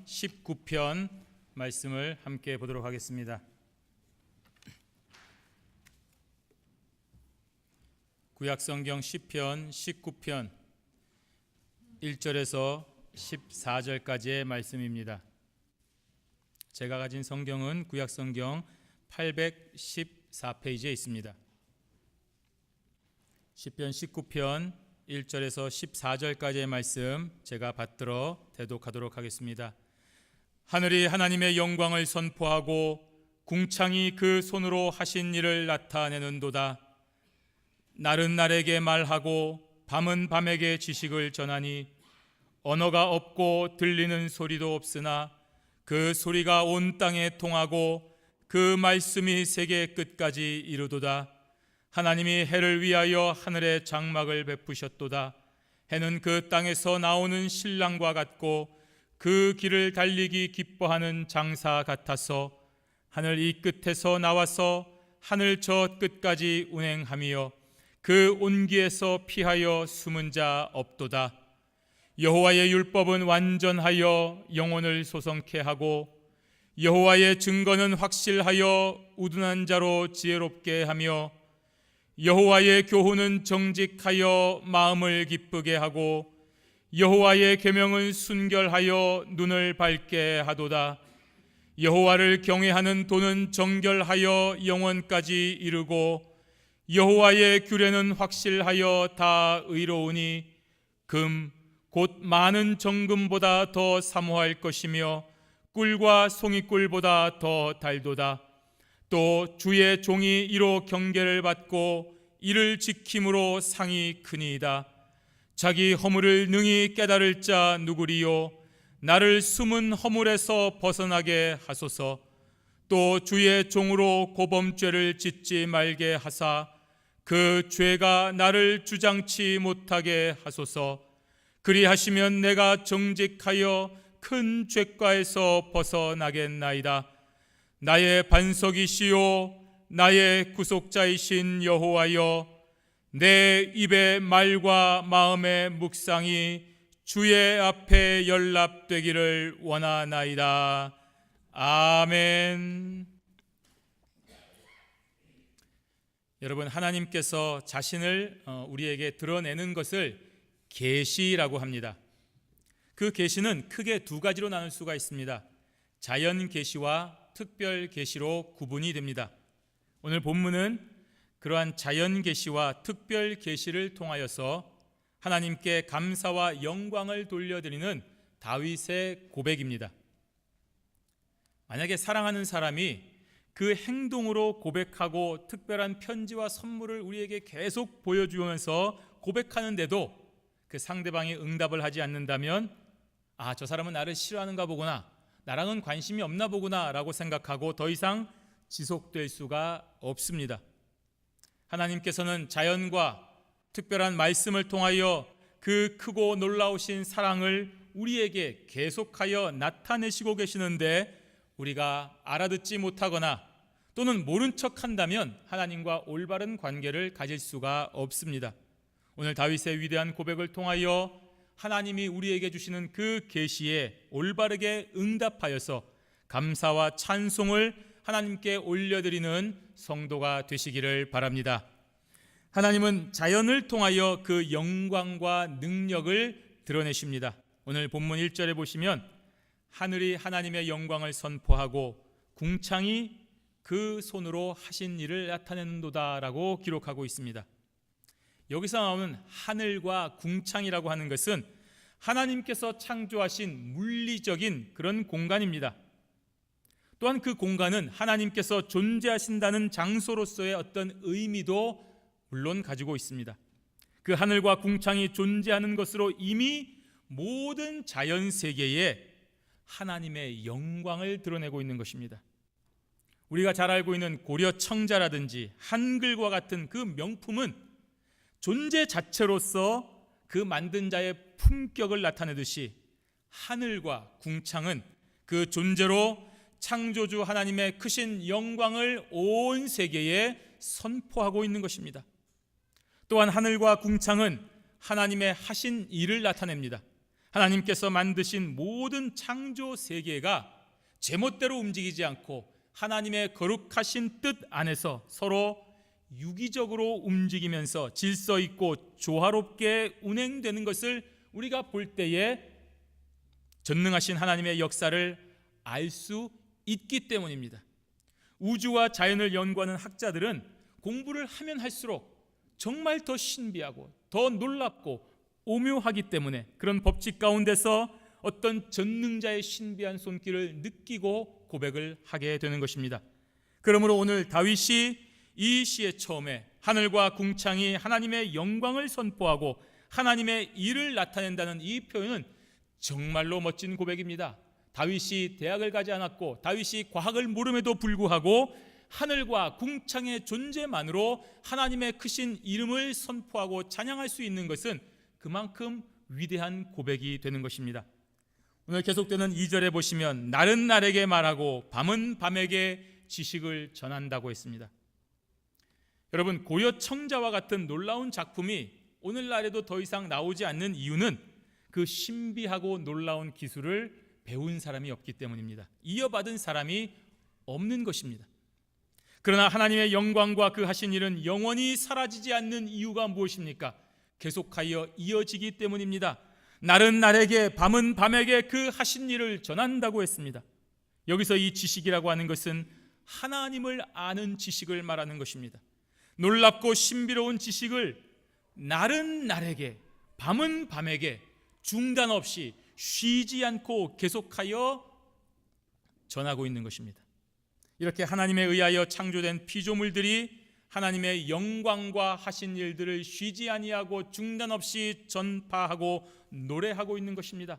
19편 말씀을 함께 보도록 하겠습니다. 구약성경 시편 19편 1절에서 14절까지의 말씀입니다. 제가 가진 성경은 구약성경 814페이지에 있습니다. 시편 19편 1절에서 14절까지의 말씀 제가 받들어 대독하도록 하겠습니다. 하늘이 하나님의 영광을 선포하고 궁창이 그 손으로 하신 일을 나타내는도다. 날은 날에게 말하고 밤은 밤에게 지식을 전하니 언어가 없고 들리는 소리도 없으나 그 소리가 온 땅에 통하고 그 말씀이 세계 끝까지 이르도다. 하나님이 해를 위하여 하늘에 장막을 베푸셨도다. 해는 그 땅에서 나오는 신랑과 같고 그 길을 달리기 기뻐하는 장사 같아서 하늘 이 끝에서 나와서 하늘 저 끝까지 운행하며 그 온기에서 피하여 숨은 자 없도다. 여호와의 율법은 완전하여 영혼을 소성케 하고 여호와의 증거는 확실하여 우둔한 자로 지혜롭게 하며 여호와의 교훈은 정직하여 마음을 기쁘게 하고 여호와의 계명은 순결하여 눈을 밝게 하도다. 여호와를 경외하는 도는 정결하여 영원까지 이르고 여호와의 규례는 확실하여 다 의로우니 금 곧 많은 정금보다 더 사모할 것이며 꿀과 송이꿀보다 더 달도다. 또 주의 종이 이로 경계를 받고 이를 지킴으로 상이 크니이다. 자기 허물을 능히 깨달을 자 누구리요? 나를 숨은 허물에서 벗어나게 하소서. 또 주의 종으로 고범죄를 짓지 말게 하사 그 죄가 나를 주장치 못하게 하소서. 그리하시면 내가 정직하여 큰 죄가에서 벗어나겠나이다. 나의 반석이시요 나의 구속자이신 여호와여, 내 입의 말과 마음의 묵상이 주의 앞에 연락되기를 원하나이다. 아멘. 여러분, 하나님께서 자신을 우리에게 드러내는 것을 계시라고 합니다. 그 계시는 크게 두 가지로 나눌 수가 있습니다. 자연 계시와 특별 계시로 구분이 됩니다. 오늘 본문은 그러한 자연 계시와 특별 계시를 통하여서 하나님께 감사와 영광을 돌려드리는 다윗의 고백입니다. 만약에 사랑하는 사람이 그 행동으로 고백하고 특별한 편지와 선물을 우리에게 계속 보여주면서 고백하는데도 그 상대방이 응답을 하지 않는다면 저 사람은 나를 싫어하는가 보구나, 나랑은 관심이 없나 보구나 라고 생각하고 더 이상 지속될 수가 없습니다. 하나님께서는 자연과 특별한 말씀을 통하여 그 크고 놀라우신 사랑을 우리에게 계속하여 나타내시고 계시는데 우리가 알아듣지 못하거나 또는 모른 척한다면 하나님과 올바른 관계를 가질 수가 없습니다. 오늘 다윗의 위대한 고백을 통하여 하나님이 우리에게 주시는 그 계시에 올바르게 응답하여서 감사와 찬송을 하나님께 올려드리는 성도가 되시기를 바랍니다. 하나님은 자연을 통하여 그 영광과 능력을 드러내십니다. 오늘 본문 1절에 보시면 하늘이 하나님의 영광을 선포하고 궁창이 그 손으로 하신 일을 나타내는도다 라고 기록하고 있습니다. 여기서 나오는 하늘과 궁창이라고 하는 것은 하나님께서 창조하신 물리적인 그런 공간입니다. 또한 그 공간은 하나님께서 존재하신다는 장소로서의 어떤 의미도 물론 가지고 있습니다. 그 하늘과 궁창이 존재하는 것으로 이미 모든 자연 세계에 하나님의 영광을 드러내고 있는 것입니다. 우리가 잘 알고 있는 고려 청자라든지 한글과 같은 그 명품은 존재 자체로서 그 만든 자의 품격을 나타내듯이 하늘과 궁창은 그 존재로 창조주 하나님의 크신 영광을 온 세계에 선포하고 있는 것입니다. 또한 하늘과 궁창은 하나님의 하신 일을 나타냅니다. 하나님께서 만드신 모든 창조 세계가 제멋대로 움직이지 않고 하나님의 거룩하신 뜻 안에서 서로 유기적으로 움직이면서 질서 있고 조화롭게 운행되는 것을 우리가 볼 때에 전능하신 하나님의 역사를 알 수 있기 때문입니다. 우주와 자연을 연구하는 학자들은 공부를 하면 할수록 정말 더 신비하고 더 놀랍고 오묘하기 때문에 그런 법칙 가운데서 어떤 전능자의 신비한 손길을 느끼고 고백을 하게 되는 것입니다. 그러므로 오늘 다윗이 이 시의 처음에 하늘과 궁창이 하나님의 영광을 선포하고 하나님의 일을 나타낸다는 이 표현은 정말로 멋진 고백입니다. 다윗이 대학을 가지 않았고 다윗이 과학을 모름에도 불구하고 하늘과 궁창의 존재만으로 하나님의 크신 이름을 선포하고 찬양할 수 있는 것은 그만큼 위대한 고백이 되는 것입니다. 오늘 계속되는 2절에 보시면 날은 날에게 말하고 밤은 밤에게 지식을 전한다고 했습니다. 여러분, 고려 청자와 같은 놀라운 작품이 오늘날에도 더 이상 나오지 않는 이유는 그 신비하고 놀라운 기술을 배운 사람이 없기 때문입니다. 이어받은 사람이 없는 것입니다. 그러나 하나님의 영광과 그 하신 일은 영원히 사라지지 않는 이유가 무엇입니까? 계속하여 이어지기 때문입니다. 날은 날에게 밤은 밤에게 그 하신 일을 전한다고 했습니다. 여기서 이 지식이라고 하는 것은 하나님을 아는 지식을 말하는 것입니다. 놀랍고 신비로운 지식을 날은 날에게 밤은 밤에게 중단 없이 쉬지 않고 계속하여 전하고 있는 것입니다. 이렇게 하나님에 의하여 창조된 피조물들이 하나님의 영광과 하신 일들을 쉬지 아니하고 중단 없이 전파하고 노래하고 있는 것입니다.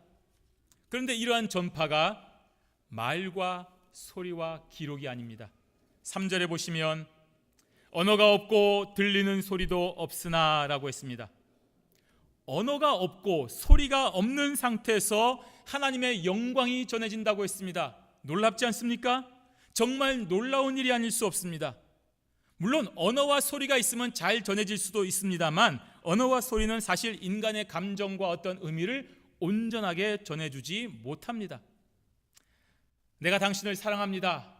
그런데 이러한 전파가 말과 소리와 기록이 아닙니다. 3절에 보시면 언어가 없고 들리는 소리도 없으나 라고 했습니다. 언어가 없고 소리가 없는 상태에서 하나님의 영광이 전해진다고 했습니다. 놀랍지 않습니까? 정말 놀라운 일이 아닐 수 없습니다. 물론 언어와 소리가 있으면 잘 전해질 수도 있습니다만 언어와 소리는 사실 인간의 감정과 어떤 의미를 온전하게 전해주지 못합니다. 내가 당신을 사랑합니다,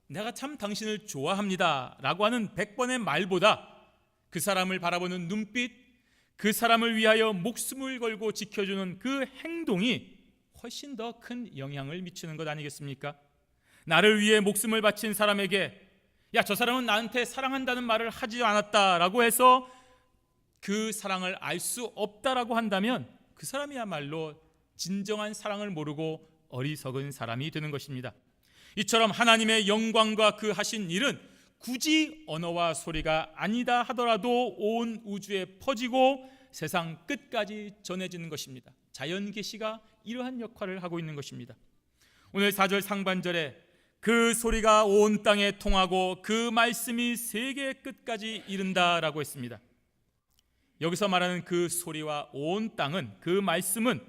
내가 참 당신을 좋아합니다 라고 하는 100번의 말보다 그 사람을 바라보는 눈빛, 그 사람을 위하여 목숨을 걸고 지켜주는 그 행동이 훨씬 더 큰 영향을 미치는 것 아니겠습니까? 나를 위해 목숨을 바친 사람에게 야, 저 사람은 나한테 사랑한다는 말을 하지 않았다라고 해서 그 사랑을 알 수 없다라고 한다면 그 사람이야말로 진정한 사랑을 모르고 어리석은 사람이 되는 것입니다. 이처럼 하나님의 영광과 그 하신 일은 굳이 언어와 소리가 아니다 하더라도 온 우주에 퍼지고 세상 끝까지 전해지는 것입니다. 자연 계시가 이러한 역할을 하고 있는 것입니다. 오늘 4절 상반절에 그 소리가 온 땅에 통하고 그 말씀이 세계 끝까지 이른다라고 했습니다. 여기서 말하는 그 소리와 온 땅은, 그 말씀은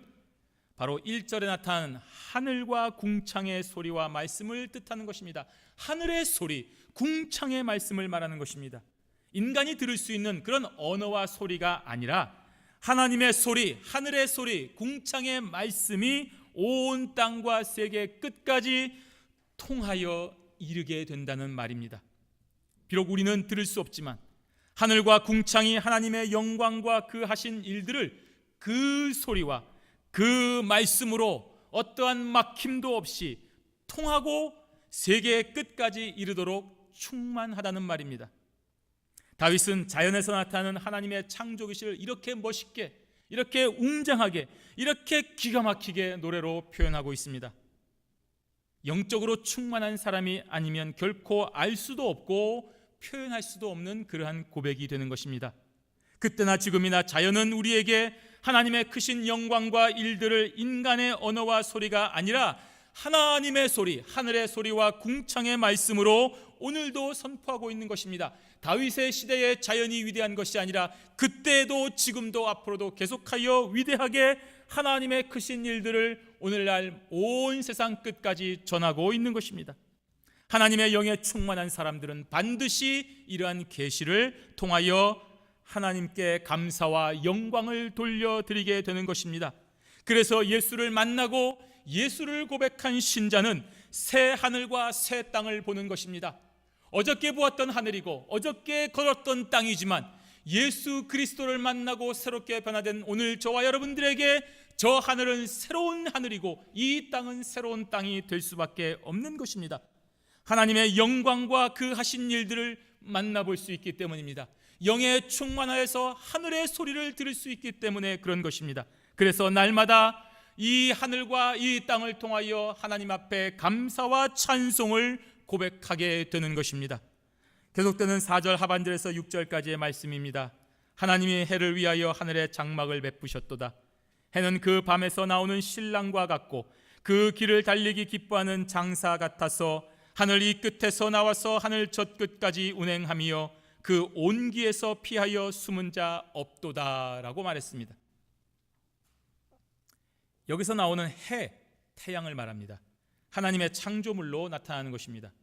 바로 1절에 나타난 하늘과 궁창의 소리와 말씀을 뜻하는 것입니다. 하늘의 소리, 궁창의 말씀을 말하는 것입니다. 인간이 들을 수 있는 그런 언어와 소리가 아니라 하나님의 소리, 하늘의 소리, 궁창의 말씀이 온 땅과 세계 끝까지 통하여 이르게 된다는 말입니다. 비록 우리는 들을 수 없지만 하늘과 궁창이 하나님의 영광과 그 하신 일들을 그 소리와 그 말씀으로 어떠한 막힘도 없이 통하고 세계 끝까지 이르도록 충만하다는 말입니다. 다윗은 자연에서 나타나는 하나님의 창조 계시를 이렇게 멋있게, 이렇게 웅장하게, 이렇게 기가 막히게 노래로 표현하고 있습니다. 영적으로 충만한 사람이 아니면 결코 알 수도 없고 표현할 수도 없는 그러한 고백이 되는 것입니다. 그때나 지금이나 자연은 우리에게 하나님의 크신 영광과 일들을 인간의 언어와 소리가 아니라 하나님의 소리, 하늘의 소리와 궁창의 말씀으로 오늘도 선포하고 있는 것입니다. 다윗의 시대의 자연이 위대한 것이 아니라 그때도 지금도 앞으로도 계속하여 위대하게 하나님의 크신 일들을 오늘날 온 세상 끝까지 전하고 있는 것입니다. 하나님의 영에 충만한 사람들은 반드시 이러한 계시를 통하여 하나님께 감사와 영광을 돌려드리게 되는 것입니다. 그래서 예수를 만나고 예수를 고백한 신자는 새 하늘과 새 땅을 보는 것입니다. 어저께 보았던 하늘이고 어저께 걸었던 땅이지만 예수 그리스도를 만나고 새롭게 변화된 오늘 저와 여러분들에게 저 하늘은 새로운 하늘이고 이 땅은 새로운 땅이 될 수밖에 없는 것입니다. 하나님의 영광과 그 하신 일들을 만나볼 수 있기 때문입니다. 영에 충만하여서 하늘의 소리를 들을 수 있기 때문에 그런 것입니다. 그래서 날마다 이 하늘과 이 땅을 통하여 하나님 앞에 감사와 찬송을 고백하게 되는 것입니다. 계속되는 4절 하반절에서 6절까지의 말씀입니다. 하나님이 해를 위하여 하늘에 장막을 베푸셨도다. 해는 그 밤에서 나오는 신랑과 같고 그 길을 달리기 기뻐하는 장사 같아서 하늘 이 끝에서 나와서 하늘 저 끝까지 운행하며 그 온기에서 피하여 숨은 자 없도다 라고 말했습니다. 여기서 나오는 해, 태양을 말합니다. 하나님의 창조물로 나타나는 것입니다.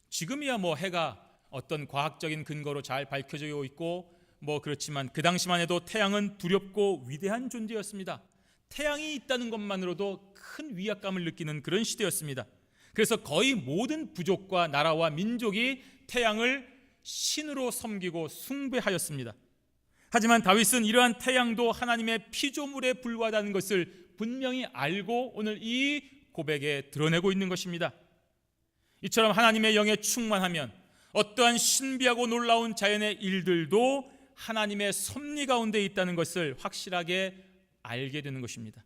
지금이야 해가 어떤 과학적인 근거로 잘 밝혀져 있고 그렇지만 그 당시만 해도 태양은 두렵고 위대한 존재였습니다. 태양이 있다는 것만으로도 큰 위압감을 느끼는 그런 시대였습니다. 그래서 거의 모든 부족과 나라와 민족이 태양을 신으로 섬기고 숭배하였습니다. 하지만 다윗은 이러한 태양도 하나님의 피조물에 불과하다는 것을 분명히 알고 오늘 이 고백에 드러내고 있는 것입니다. 이처럼 하나님의 영에 충만하면 어떠한 신비하고 놀라운 자연의 일들도 하나님의 섭리 가운데 있다는 것을 확실하게 알게 되는 것입니다.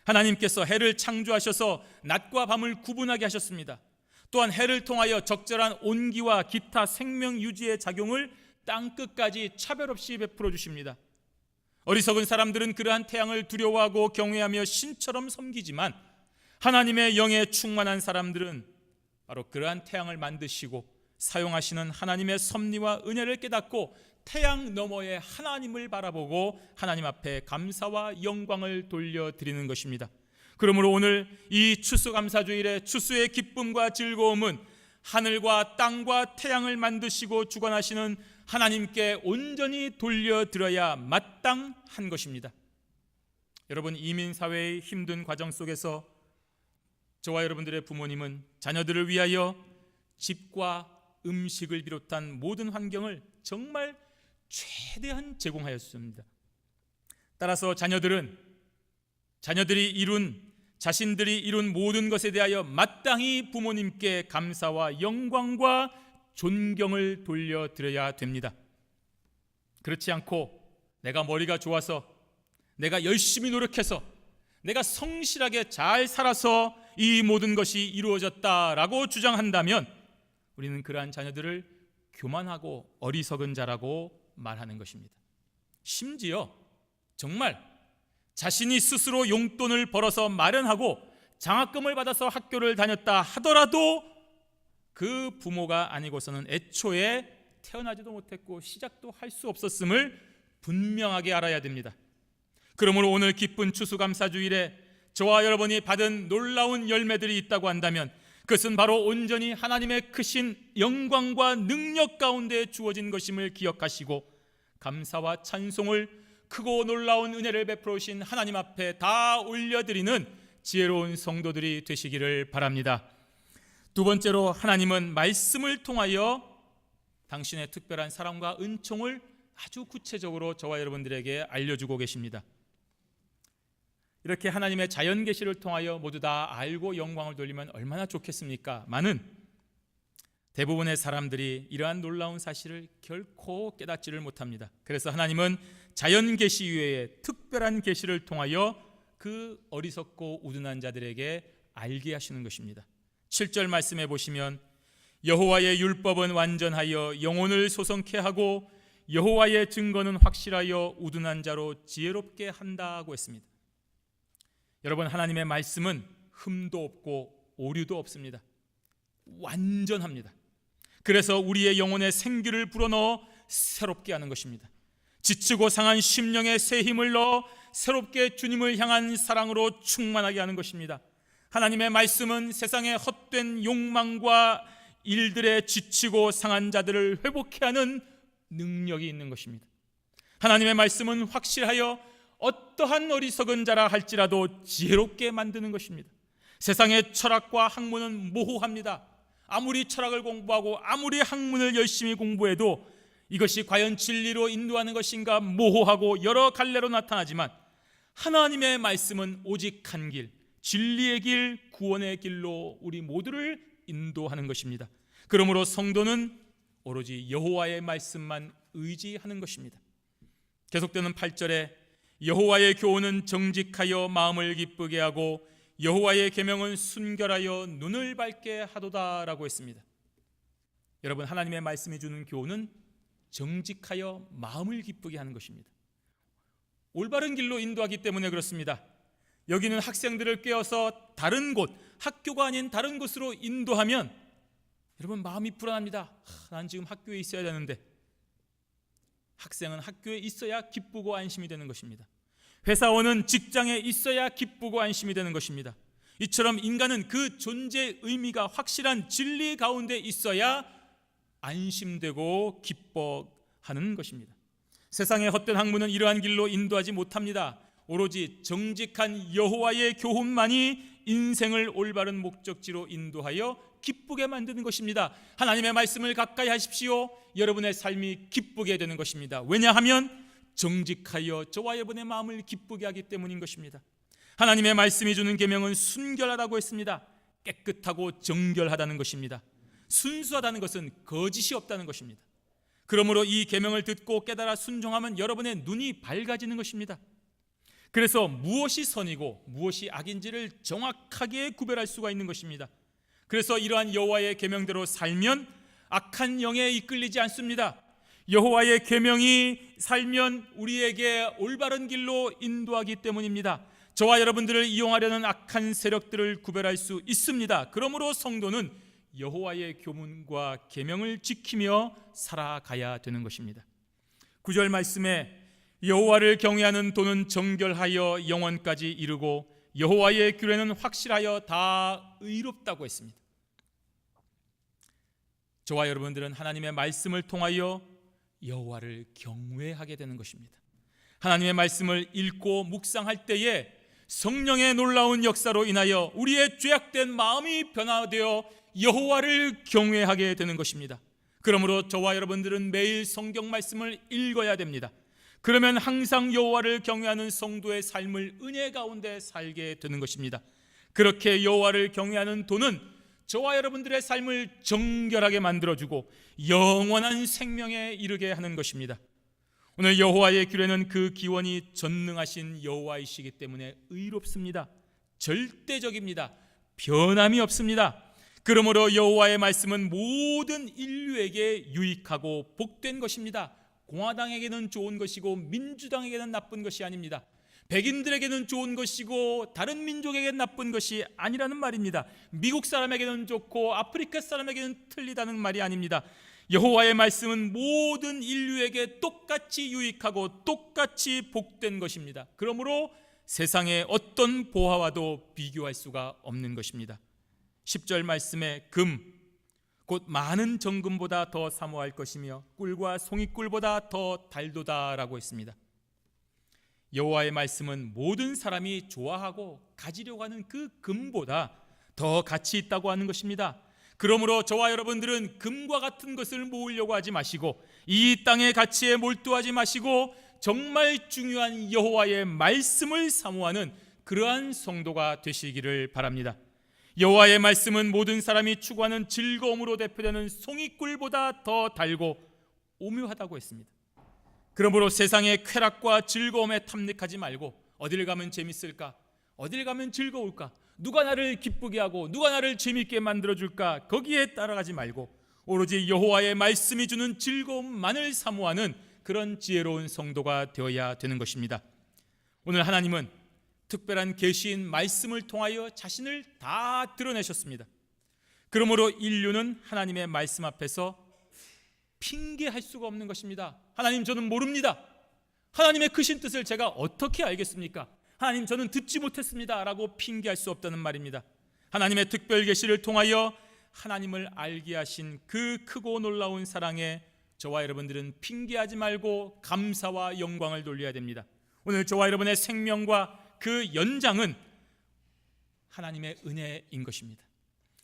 하나님께서 해를 창조하셔서 낮과 밤을 구분하게 하셨습니다. 또한 해를 통하여 적절한 온기와 기타 생명 유지의 작용을 땅끝까지 차별 없이 베풀어 주십니다. 어리석은 사람들은 그러한 태양을 두려워하고 경외하며 신처럼 섬기지만 하나님의 영에 충만한 사람들은 바로 그러한 태양을 만드시고 사용하시는 하나님의 섭리와 은혜를 깨닫고 태양 너머의 하나님을 바라보고 하나님 앞에 감사와 영광을 돌려드리는 것입니다. 그러므로 오늘 이 추수감사주일의 추수의 기쁨과 즐거움은 하늘과 땅과 태양을 만드시고 주관하시는 하나님께 온전히 돌려드려야 마땅한 것입니다. 여러분, 이민사회의 힘든 과정 속에서 저와 여러분들의 부모님은 자녀들을 위하여 집과 음식을 비롯한 모든 환경을 정말 최대한 제공하였습니다. 따라서 자녀들이 자신들이 이룬 모든 것에 대하여 마땅히 부모님께 감사와 영광과 존경을 돌려드려야 됩니다. 그렇지 않고 내가 머리가 좋아서, 내가 열심히 노력해서, 내가 성실하게 잘 살아서 이 모든 것이 이루어졌다라고 주장한다면 우리는 그러한 자녀들을 교만하고 어리석은 자라고 말하는 것입니다. 심지어 정말 자신이 스스로 용돈을 벌어서 마련하고 장학금을 받아서 학교를 다녔다 하더라도 그 부모가 아니고서는 애초에 태어나지도 못했고 시작도 할 수 없었음을 분명하게 알아야 됩니다. 그러므로 오늘 기쁜 추수감사주일에 저와 여러분이 받은 놀라운 열매들이 있다고 한다면 그것은 바로 온전히 하나님의 크신 영광과 능력 가운데 주어진 것임을 기억하시고 감사와 찬송을 크고 놀라운 은혜를 베풀어 주신 하나님 앞에 다 올려드리는 지혜로운 성도들이 되시기를 바랍니다. 두 번째로, 하나님은 말씀을 통하여 당신의 특별한 사랑과 은총을 아주 구체적으로 저와 여러분들에게 알려주고 계십니다. 이렇게 하나님의 자연 계시를 통하여 모두 다 알고 영광을 돌리면 얼마나 좋겠습니까? 많은 대부분의 사람들이 이러한 놀라운 사실을 결코 깨닫지를 못합니다. 그래서 하나님은 자연 계시 이외에 특별한 계시를 통하여 그 어리석고 우둔한 자들에게 알게 하시는 것입니다. 7절 말씀해 보시면 여호와의 율법은 완전하여 영혼을 소성케 하고 여호와의 증거는 확실하여 우둔한 자로 지혜롭게 한다고 했습니다. 여러분, 하나님의 말씀은 흠도 없고 오류도 없습니다. 완전합니다. 그래서 우리의 영혼에 생기를 불어넣어 새롭게 하는 것입니다. 지치고 상한 심령에 새 힘을 넣어 새롭게 주님을 향한 사랑으로 충만하게 하는 것입니다. 하나님의 말씀은 세상의 헛된 욕망과 일들에 지치고 상한 자들을 회복케 하는 능력이 있는 것입니다. 하나님의 말씀은 확실하여 어떠한 어리석은 자라 할지라도 지혜롭게 만드는 것입니다. 세상의 철학과 학문은 모호합니다. 아무리 철학을 공부하고 아무리 학문을 열심히 공부해도 이것이 과연 진리로 인도하는 것인가 모호하고 여러 갈래로 나타나지만 하나님의 말씀은 오직 한 길, 진리의 길, 구원의 길로 우리 모두를 인도하는 것입니다. 그러므로 성도는 오로지 여호와의 말씀만 의지하는 것입니다. 계속되는 8절에 여호와의 교훈은 정직하여 마음을 기쁘게 하고 여호와의 계명은 순결하여 눈을 밝게 하도다라고 했습니다. 여러분, 하나님의 말씀이 주는 교훈은 정직하여 마음을 기쁘게 하는 것입니다. 올바른 길로 인도하기 때문에 그렇습니다. 여기는 학생들을 꿰어서 다른 곳, 학교가 아닌 다른 곳으로 인도하면 여러분 마음이 불안합니다. 난 지금 학교에 있어야 되는데. 학생은 학교에 있어야 기쁘고 안심이 되는 것입니다. 회사원은 직장에 있어야 기쁘고 안심이 되는 것입니다. 이처럼 인간은 그 존재의 의미가 확실한 진리 가운데 있어야 안심되고 기뻐하는 것입니다. 세상의 헛된 학문은 이러한 길로 인도하지 못합니다. 오로지 정직한 여호와의 교훈만이 인생을 올바른 목적지로 인도하여 기쁘게 만드는 것입니다. 하나님의 말씀을 가까이 하십시오. 여러분의 삶이 기쁘게 되는 것입니다. 왜냐하면 정직하여 저와 여러분의 마음을 기쁘게 하기 때문인 것입니다. 하나님의 말씀이 주는 계명은 순결하다고 했습니다. 깨끗하고 정결하다는 것입니다. 순수하다는 것은 거짓이 없다는 것입니다. 그러므로 이 계명을 듣고 깨달아 순종하면 여러분의 눈이 밝아지는 것입니다. 그래서 무엇이 선이고 무엇이 악인지를 정확하게 구별할 수가 있는 것입니다. 그래서 이러한 여호와의 계명대로 살면 악한 영에 이끌리지 않습니다. 여호와의 계명이 살면 우리에게 올바른 길로 인도하기 때문입니다. 저와 여러분들을 이용하려는 악한 세력들을 구별할 수 있습니다. 그러므로 성도는 여호와의 교문과 계명을 지키며 살아가야 되는 것입니다. 9절 말씀에 여호와를 경외하는 도는 정결하여 영원까지 이르고 여호와의 규례는 확실하여 다 의롭다고 했습니다. 저와 여러분들은 하나님의 말씀을 통하여 여호와를 경외하게 되는 것입니다. 하나님의 말씀을 읽고 묵상할 때에 성령의 놀라운 역사로 인하여 우리의 죄악된 마음이 변화되어 여호와를 경외하게 되는 것입니다. 그러므로 저와 여러분들은 매일 성경 말씀을 읽어야 됩니다. 그러면 항상 여호와를 경외하는 성도의 삶을 은혜 가운데 살게 되는 것입니다. 그렇게 여호와를 경외하는 도는 저와 여러분들의 삶을 정결하게 만들어주고 영원한 생명에 이르게 하는 것입니다. 오늘 여호와의 규례는 그 기원이 전능하신 여호와이시기 때문에 의롭습니다. 절대적입니다. 변함이 없습니다. 그러므로 여호와의 말씀은 모든 인류에게 유익하고 복된 것입니다. 공화당에게는 좋은 것이고 민주당에게는 나쁜 것이 아닙니다. 백인들에게는 좋은 것이고 다른 민족에게는 나쁜 것이 아니라는 말입니다. 미국 사람에게는 좋고 아프리카 사람에게는 틀리다는 말이 아닙니다. 여호와의 말씀은 모든 인류에게 똑같이 유익하고 똑같이 복된 것입니다. 그러므로 세상의 어떤 보화와도 비교할 수가 없는 것입니다. 10절 말씀에 금, 곧 많은 정금보다 더 사모할 것이며 꿀과 송이꿀보다 더 달도다라고 했습니다. 여호와의 말씀은 모든 사람이 좋아하고 가지려고 하는 그 금보다 더 가치 있다고 하는 것입니다. 그러므로 저와 여러분들은 금과 같은 것을 모으려고 하지 마시고 이 땅의 가치에 몰두하지 마시고 정말 중요한 여호와의 말씀을 사모하는 그러한 성도가 되시기를 바랍니다. 여호와의 말씀은 모든 사람이 추구하는 즐거움으로 대표되는 송이꿀보다 더 달고 오묘하다고 했습니다. 그러므로 세상의 쾌락과 즐거움에 탐닉하지 말고 어딜 가면 재밌을까? 어딜 가면 즐거울까? 누가 나를 기쁘게 하고 누가 나를 재밌게 만들어줄까? 거기에 따라가지 말고 오로지 여호와의 말씀이 주는 즐거움만을 사모하는 그런 지혜로운 성도가 되어야 되는 것입니다. 오늘 하나님은 특별한 계시인 말씀을 통하여 자신을 다 드러내셨습니다. 그러므로 인류는 하나님의 말씀 앞에서 핑계할 수가 없는 것입니다. 하나님, 저는 모릅니다. 하나님의 크신 뜻을 제가 어떻게 알겠습니까? 하나님, 저는 듣지 못했습니다 라고 핑계할 수 없다는 말입니다. 하나님의 특별 계시를 통하여 하나님을 알게 하신 그 크고 놀라운 사랑에 저와 여러분들은 핑계하지 말고 감사와 영광을 돌려야 됩니다. 오늘 저와 여러분의 생명과 그 연장은 하나님의 은혜인 것입니다.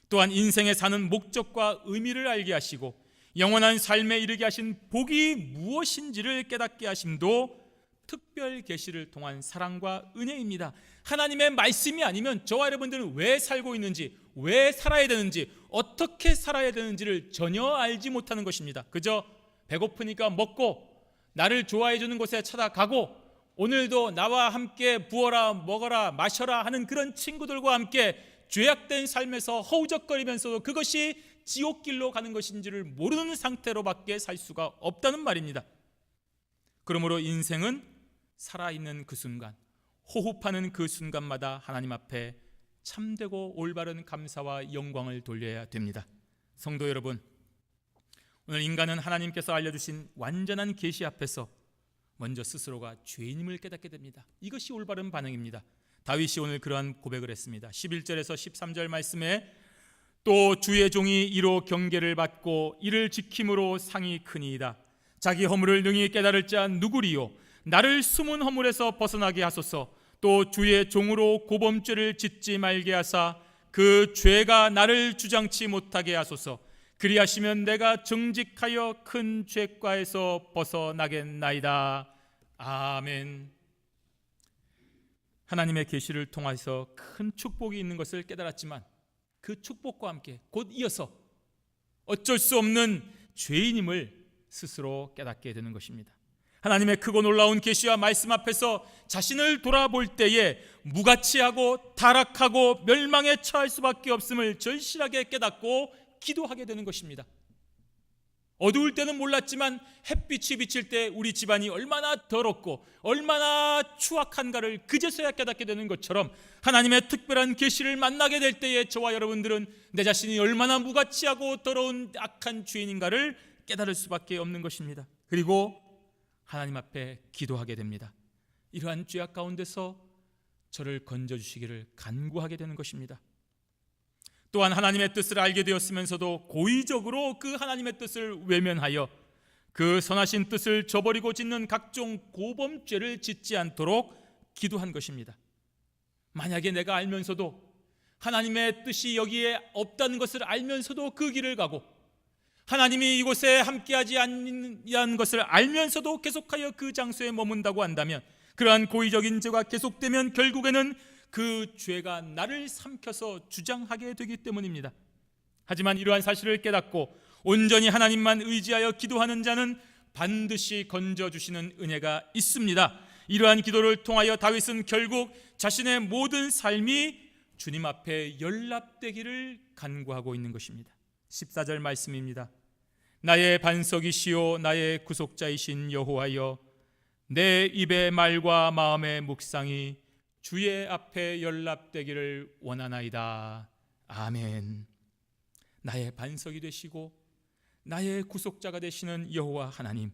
또한 인생에 사는 목적과 의미를 알게 하시고 영원한 삶에 이르게 하신 복이 무엇인지를 깨닫게 하심도 특별 계시를 통한 사랑과 은혜입니다. 하나님의 말씀이 아니면 저와 여러분들은 왜 살고 있는지, 왜 살아야 되는지, 어떻게 살아야 되는지를 전혀 알지 못하는 것입니다. 그저 배고프니까 먹고 나를 좋아해 주는 곳에 찾아가고 오늘도 나와 함께 부어라 먹어라 마셔라 하는 그런 친구들과 함께 죄악된 삶에서 허우적거리면서도 그것이 지옥길로 가는 것인지를 모르는 상태로밖에 살 수가 없다는 말입니다. 그러므로 인생은 살아있는 그 순간, 호흡하는 그 순간마다 하나님 앞에 참되고 올바른 감사와 영광을 돌려야 됩니다. 성도 여러분, 오늘 인간은 하나님께서 알려주신 완전한 계시 앞에서 먼저 스스로가 죄인임을 깨닫게 됩니다. 이것이 올바른 반응입니다. 다윗이 오늘 그러한 고백을 했습니다. 11절에서 13절 말씀에 또 주의 종이 이로 경계를 받고 이를 지킴으로 상이 크니이다. 자기 허물을 능히 깨달을 자 누구리요? 나를 숨은 허물에서 벗어나게 하소서. 또 주의 종으로 고범죄를 짓지 말게 하사 그 죄가 나를 주장치 못하게 하소서. 그리하시면 내가 정직하여 큰 죄과에서 벗어나겠나이다. 아멘. 하나님의 계시를 통해서 큰 축복이 있는 것을 깨달았지만 그 축복과 함께 곧 이어서 어쩔 수 없는 죄인임을 스스로 깨닫게 되는 것입니다. 하나님의 크고 놀라운 계시와 말씀 앞에서 자신을 돌아볼 때에 무가치하고 타락하고 멸망에 처할 수밖에 없음을 절실하게 깨닫고 기도하게 되는 것입니다. 어두울 때는 몰랐지만 햇빛이 비칠 때 우리 집안이 얼마나 더럽고 얼마나 추악한가를 그제서야 깨닫게 되는 것처럼 하나님의 특별한 계시를 만나게 될 때에 저와 여러분들은 내 자신이 얼마나 무가치하고 더러운 악한 죄인인가를 깨달을 수밖에 없는 것입니다. 그리고 하나님 앞에 기도하게 됩니다. 이러한 죄악 가운데서 저를 건져주시기를 간구하게 되는 것입니다. 또한 하나님의 뜻을 알게 되었으면서도 고의적으로 그 하나님의 뜻을 외면하여 그 선하신 뜻을 저버리고 짓는 각종 고범죄를 짓지 않도록 기도한 것입니다. 만약에 내가 알면서도 하나님의 뜻이 여기에 없다는 것을 알면서도 그 길을 가고 하나님이 이곳에 함께하지 않는 것을 알면서도 계속하여 그 장소에 머문다고 한다면 그러한 고의적인 죄가 계속되면 결국에는 그 죄가 나를 삼켜서 주장하게 되기 때문입니다. 하지만 이러한 사실을 깨닫고 온전히 하나님만 의지하여 기도하는 자는 반드시 건져주시는 은혜가 있습니다. 이러한 기도를 통하여 다윗은 결국 자신의 모든 삶이 주님 앞에 연락되기를 간구하고 있는 것입니다. 14절 말씀입니다. 나의 반석이시오 나의 구속자이신 여호와여, 내 입의 말과 마음의 묵상이 주의 앞에 연락되기를 원하나이다. 아멘. 나의 반석이 되시고 나의 구속자가 되시는 여호와 하나님,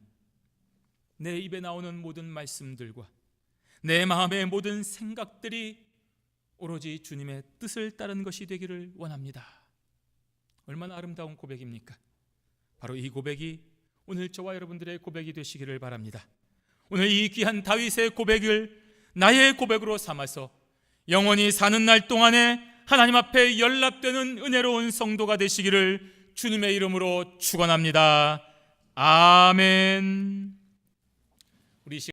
내 입에 나오는 모든 말씀들과 내 마음의 모든 생각들이 오로지 주님의 뜻을 따른 것이 되기를 원합니다. 얼마나 아름다운 고백입니까? 바로 이 고백이 오늘 저와 여러분들의 고백이 되시기를 바랍니다. 오늘 이 귀한 다윗의 고백을 나의 고백으로 삼아서 영원히 사는 날 동안에 하나님 앞에 연락되는 은혜로운 성도가 되시기를 주님의 이름으로 축원합니다. 아멘.